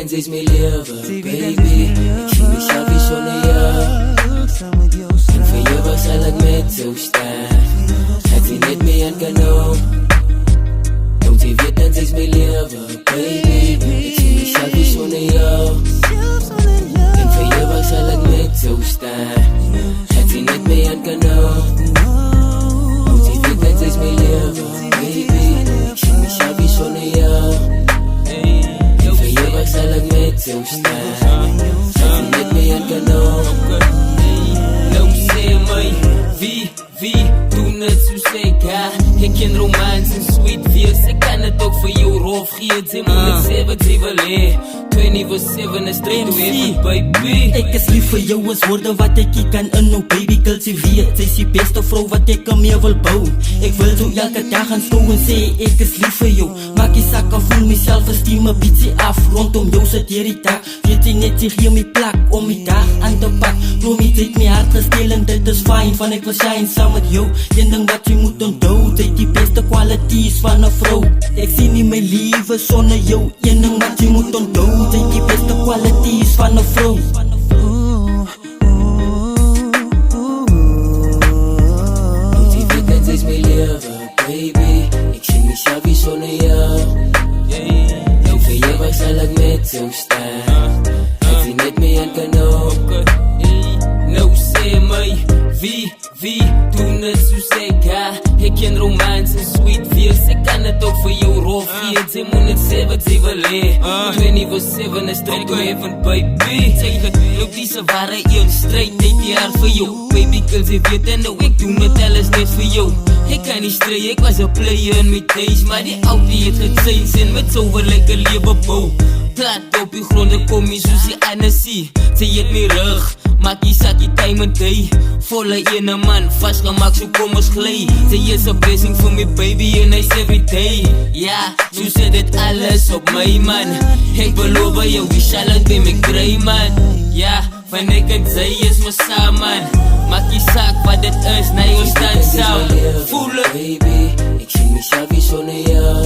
dan jy's my lewe, baby. Ek sien myself hier sonder jou. En vir ewig sal ek met jou staan. Het jy net my aan kan hou. Don't jy weet dan jy's my lewe, baby. Ek sien myself hier sonder jou. En vir ewig sal ek met jou staan. Het jy net my aan kan hou. Don't jy weet dan jy's my lewe, baby. Ek sien myself hier sonder jou. Sal ek met jou staan. Sal jy net my aan kan hou. Nou sê my, wie doen het soos ek, ha? Ek ken romance en sweet feels. Ek kan het ook vir jou rof gee. Sy moet het sê wat sy wil hee. 24/7 is straight to heaven, baby. Ek is lief vir jou as woorde wat ek hier kan inhou, baby, girl, sy weet. Sy is die beste vrou wat ek aan mee wil bou. Ek wil zo elke dag gaan skou en sê ek is lief vir jou. Maak die sak af, voel myself esteem een bietsie af. Rondom jou sit hier die dag. Weet jy net, sy gee my plak om my dag aan te pak. Glo my, sy het my hart gesteel en dit is fijn. Van ek wil shine saam met jou. Een ding wat jy moet onthou, sy het die beste kwalities van een vrou. Ek sien nie my liewe sonder jou. Een ding wat jy moet onthou, sy het die beste kwalities van een vrou. Moet jy weet dat jy's my lewe, baby. Ek sien myself hier sonder jou. En vir ewig sal ek met jou staan. Het jy net my aan kan hou. Nou sê my, wie doen het soos ek, ha? Ek ken romance en sweet feels. Ek kan het ook vir jou rof gee. Sy moet net sê wat sy wil hee. 24/7 is straight to heaven, baby. Sy loop die ware een straight uit die hart vir jou. Baby, girl, sy weet en nou ek doen het alles net vir jou. Ek kan nie stry, ek was a player in my days. Maar die oudie het geseins en met so wil ek 'n lewe bou. Plat op die grond, ek kom nie soos die Annesie. Sy het my rug, maak die sakkie time en day. Volle ene man, vastgemaak so kom ons glij. Sy is a blessing for me baby en hy's everyday. Ja, so sê dit alles op my man. Ek beloof jou, die sal het by my kry man. Ja, van ek en sy is my saam man. Maak die saak wat dit is, na jou stand saam. Voel het baby, ek sien myself hier sonder jou.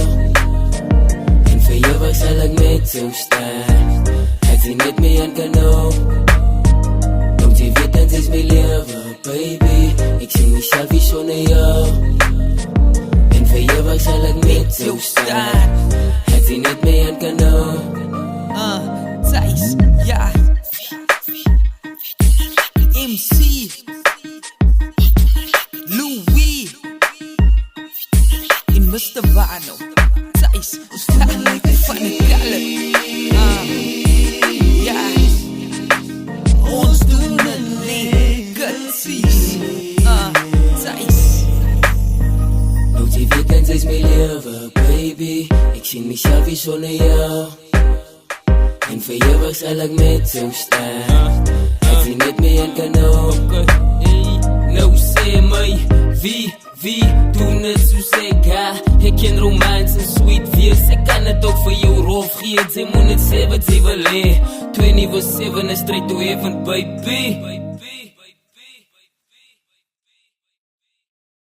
En vir ewig sal ek met jou staan. Het jy net my aan kan hou. Don't jy weet dat jy's my lewe, baby. Ek sien myself hier sonder jou. En vir ewig sal ek met jou staan. Het jy net my aan kan hou. Thijs, ja. MC Louis en Mr. Wano. Thijs, ons staan van de kallen. Ja, ons doen het negatief. Thijs. Don't jy weet dat jy's my lewe, baby. Ek sien myself hier sonder jou. En vir ewig sal ek met jou staan. Het jy net my aan kan hou. Nou sê my, wie doen het soos ek, ha? Ek ken romance en sweet feels. Ek kan het ook vir jou rof gee. Sy moet net sê wat sy wil hee. 24/7 is straight to heaven, baby.